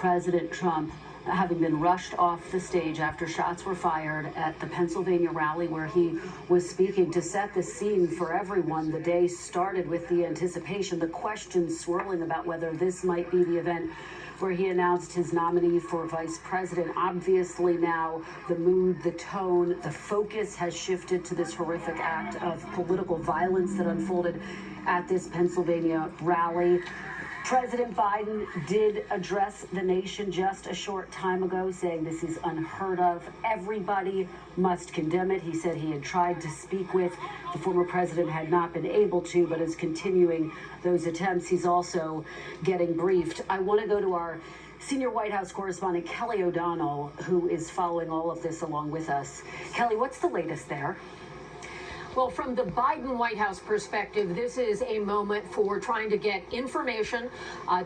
President Trump having been rushed off the stage after shots were fired at the Pennsylvania rally where he was speaking. To set the scene for everyone, the day started with the anticipation, the questions swirling about whether this might be the event where he announced his nominee for vice president. Obviously now the mood, the tone, the focus has shifted to this horrific act of political violence that unfolded at this Pennsylvania rally. President Biden did address the nation just a short time ago, saying this is unheard of. Everybody must condemn it. He said he had tried to speak with the former president, had not been able to, but is continuing those attempts. He's also getting briefed. I want to go to our senior White House correspondent, Kelly O'Donnell, who is following all of this along with us. Kelly, what's the latest there? Well, from the Biden White House perspective, this is a moment for trying to get information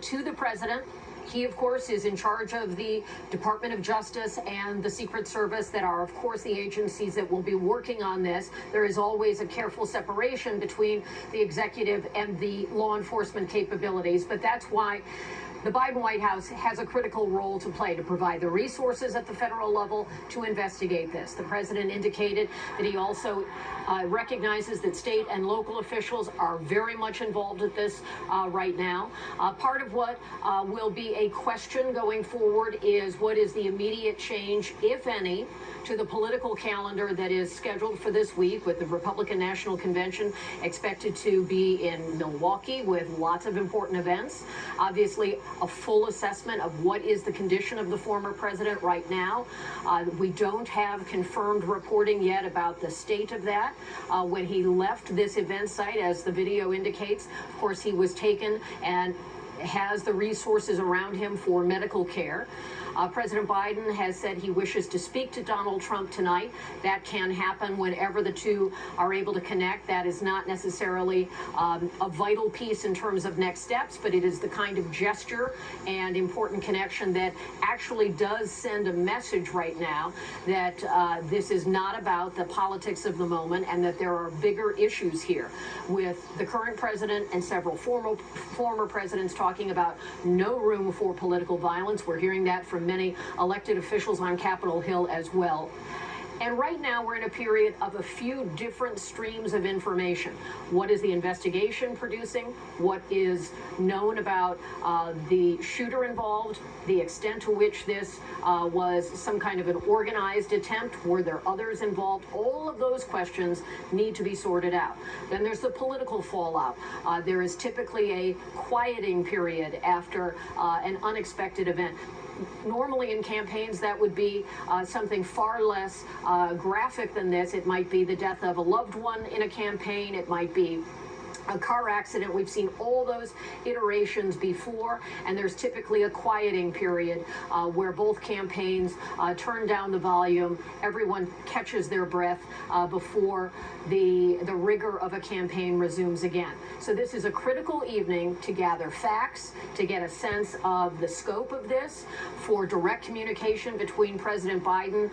to the president. He, of course, is in charge of the Department of Justice and the Secret Service that are, of course, the agencies that will be working on this. There is always a careful separation between the executive and the law enforcement capabilities, but that's why the Biden White House has a critical role to play to provide the resources at the federal level to investigate this. The president indicated that he also recognizes that state and local officials are very much involved with this right now. Part of what will be a question going forward is what is the immediate change, if any, to the political calendar that is scheduled for this week, with the Republican National Convention expected to be in Milwaukee with lots of important events. Obviously, a full assessment of what is the condition of the former president right now. We don't have confirmed reporting yet about the state of that. When he left this event site, as the video indicates, of course, he was taken and has the resources around him for medical care. President Biden has said he wishes to speak to Donald Trump tonight. That can happen whenever the two are able to connect. That is not necessarily a vital piece in terms of next steps, but it is the kind of gesture and important connection that actually does send a message right now that this is not about the politics of the moment and that there are bigger issues here, with the current president and several former presidents talking about no room for political violence. We're hearing that from many elected officials on Capitol Hill as well. And right now we're in a period of a few different streams of information. What is the investigation producing? What is known about the shooter involved? The extent to which this was some kind of an organized attempt? Were there others involved? All of those questions need to be sorted out. Then there's the political fallout. There is typically a quieting period after an unexpected event. Normally in campaigns, that would be something far less graphic than this. It might be the death of a loved one in a campaign. It might be a car accident. We've seen all those iterations before, and there's typically a quieting period where both campaigns turn down the volume, everyone catches their breath before the rigor of a campaign resumes again. So this is a critical evening to gather facts, to get a sense of the scope of this, for direct communication between President Biden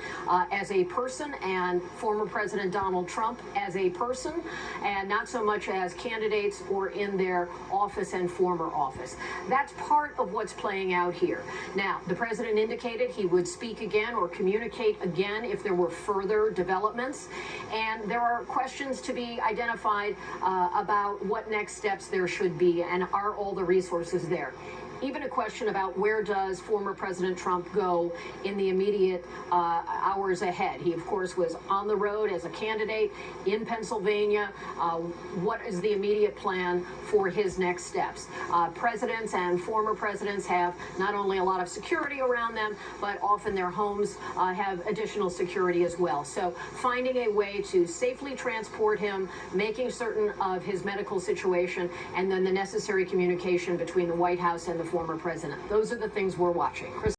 as a person and former President Donald Trump as a person, and not so much as candidates or in their office and former office. That's part of what's playing out here. Now, the president indicated he would speak again or communicate again if there were further developments, and there are questions to be identified about what next steps there should be and are all the resources there. Even a question about where does former President Trump go in the immediate hours ahead. He, of course, was on the road as a candidate in Pennsylvania. What is the immediate plan for his next steps? Presidents and former presidents have not only a lot of security around them, but often their homes have additional security as well. So finding a way to safely transport him, making certain of his medical situation, and then the necessary communication between the White House and the former president. Those are the things we're watching.